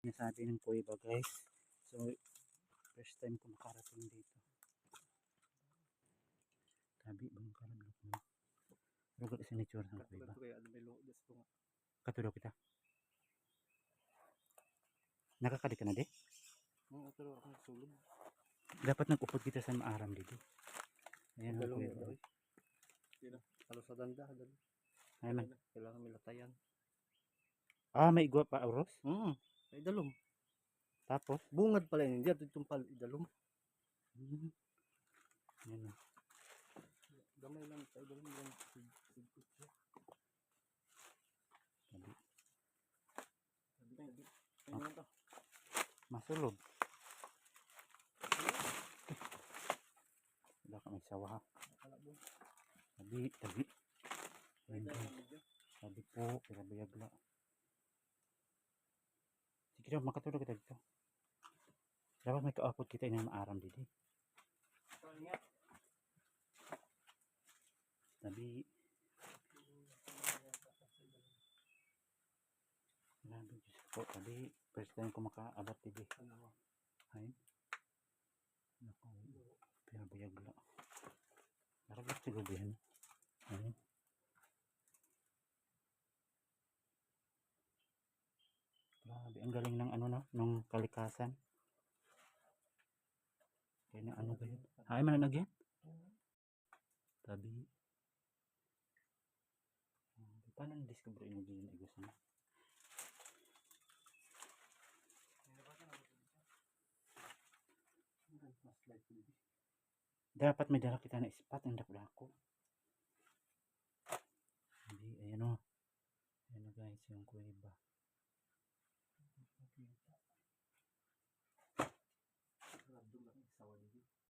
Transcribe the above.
sinasabi ng kuweba guys. So first time ko makarating dito. Tabi bang karablo ko. Rugal sa nature ng kuweba. Katulog kita. Nakakali ka na di? Oo, pero ako sulog. Dapat nag-upod kita sa maaram dito. Ayan ang kuweba. Halos sa danda. Ay man. Kailangan milatayan. Ah, may igwa pa oros? May dalom. Tapos? Bungad pala yun. Hindi ito itong idalom. Yan o. Gamay lang ito. Idalom yan. Masulog. Wala ka may sawa ha. Tabi. Sabi po, pinabayagla. Sige daw, makatulog kita dito. Dapat may kaapot kita na maaram dito. Tabi. Grabe, Diyos po. Tabi, first time ko makaabat dito. Ay. Naku, pinabayagla. Naragat siguro yan. Ay. Grabe, ang galing ng ano no, ng kalikasan. Kaya na ano ba yun? Ay, mananagyan? Tabi. Paano na-discover yung yun? Igos na. Dapat may dala kita na spot ang dako. Hindi, ayan o. Ayan o guys, yung kuweba.